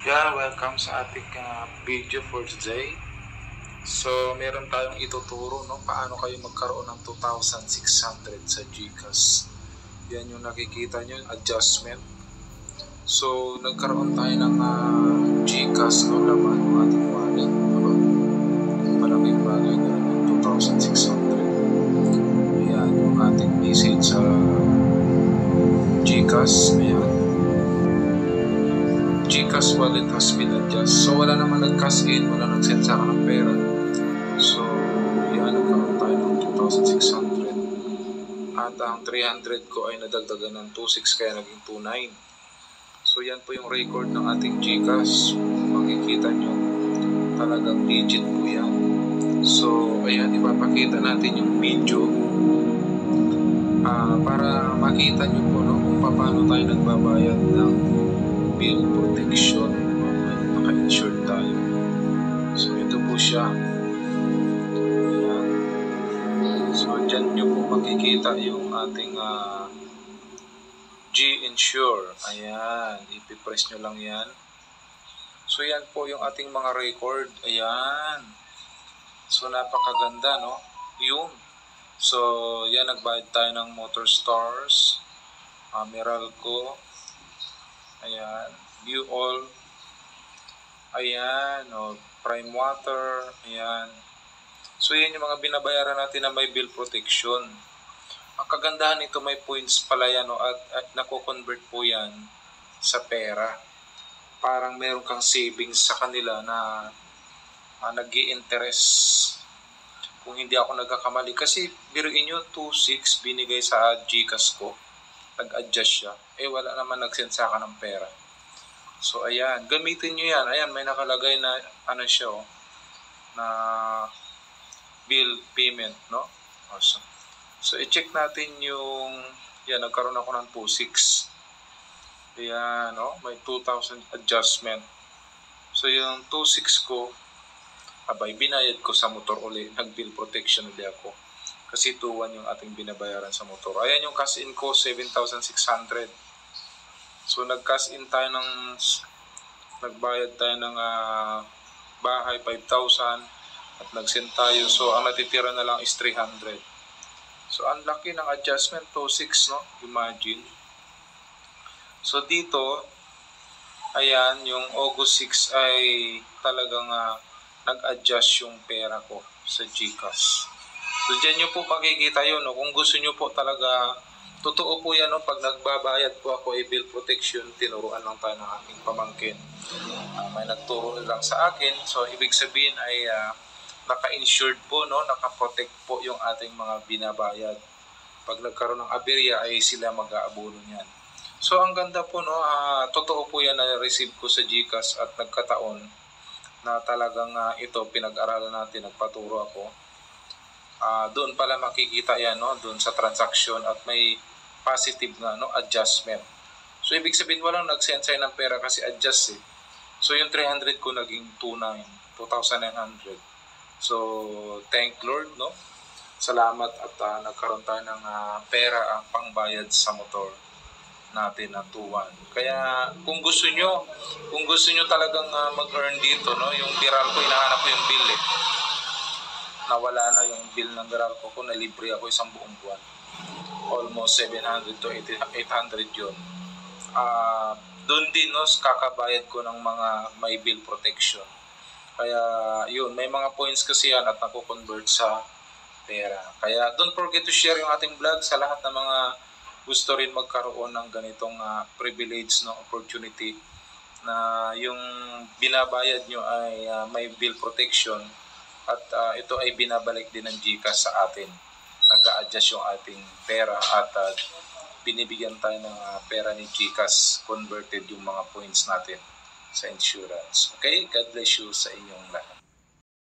Yeah, welcome sa ating video for today. So, meron tayong ituturo, no, paano kayo magkaroon ng 2,600 sa GCash. Yan yung nakikita nyo, yung adjustment. So, nagkaroon tayo ng GCash, no, laman ng ating wallet. Diba? Malaking bagay na rin yung 2,600. Ayan, yung ating message sa GCash. Ayan. GCash wallet has been adjust. So, wala naman nag-cash in, wala nag-send sa akin ng pera. So, yan, nagkaroon tayo ng 2,600. At ang 300 ko ay nadagdagan ng 2,600 kaya naging 2,900. So, yan po yung record ng ating GCash. Makikita nyo, talagang legit po yan. So, ayan, ipapakita natin yung video para makita nyo po, no, kung paano tayo nagbabayad ng bill protection. Naka-insured tayo. So, ito po siya. Ayan. So, dyan nyo po makikita yung ating G-Insure. Ayan. Ipipress nyo lang yan. So, yan po yung ating mga record. Ayan. So, napakaganda, no? Yun. So, yan. Nagbayad tayo ng Motor Stars, Meralco. Ayan, View All. Ayan, Prime Water. Ayan. So, yan yung mga binabayaran natin na may bill protection. Ang kagandahan nito, may points pala yan, at nako-convert po yan sa pera. Parang meron kang savings sa kanila na nag-i-interest. Kung hindi ako nagkakamali. Kasi, biruin nyo, 2,600 binigay sa GCash ko. Nag-adjust siya. Wala naman nag-send sa akin ng pera. So, ayan. Gamitin nyo yan. Ayan, may nakalagay na, siya, na bill payment, no? Awesome. So, i-check natin yung, yan, nagkaroon ako ng 2,600. Ayan, may 2,000 adjustment. So, yung 2,600 ko, binayad ko sa motor ulit. Nag-bill protection ulit ako. Kasi 2,100 yung ating binabayaran sa motor. Ayan yung cash in ko, 7,600. So, nag-cash in tayo nagbayad tayo ng bahay, 5,000. At nag-send tayo. So, ang natitira na lang is 300. So, ang laki ng adjustment, 2,600, no? Imagine. So, dito, ayan, yung August 6 ay talagang nag-adjust yung pera ko sa GCash. So, dyan nyo po makikita yun. Kung gusto nyo po talaga, totoo po yan. Pag nagbabayad po ako bill protection, tinuruan lang tayo ng aking pamangkin. May nagturo lang sa akin. So, ibig sabihin ay naka-insured po, naka-protect po yung ating mga binabayad. Pag nagkaroon ng aberya, ay sila mag-aabono niyan. So, ang ganda po, totoo po yan na receive ko sa GCash at nagkataon na talagang ito, pinag-aralan natin, nagpaturo ako. Doon pala makikita yan, doon sa transaction at may positive na adjustment. So, ibig sabihin walang nag-send sa'yo ng pera kasi adjust . So, yung 300 ko naging 2,900. So, thank Lord, Salamat at nagkaroon tayo ng pera ang pangbayad sa motor natin na 2,100. Kaya kung gusto nyo talagang mag-earn dito, yung viral ko, hinahanap ko yung bill nawala na yung bill ng Meralco ko, na libre ako isang buong buwan. Almost 700 to 800 yun. Doon din, kakabayad ko ng mga may bill protection. Kaya, yun, may mga points kasi yan at nako-convert sa pera. Kaya, don't forget to share yung ating vlog sa lahat ng mga gusto rin magkaroon ng ganitong privilege, opportunity na yung binabayad nyo ay may bill protection. At ito ay binabalik din ng GCash sa atin. Nag-a-adjust yung ating pera at binibigyan tayo ng pera ni GCash. Converted yung mga points natin sa insurance. Okay? God bless you sa inyong lahat.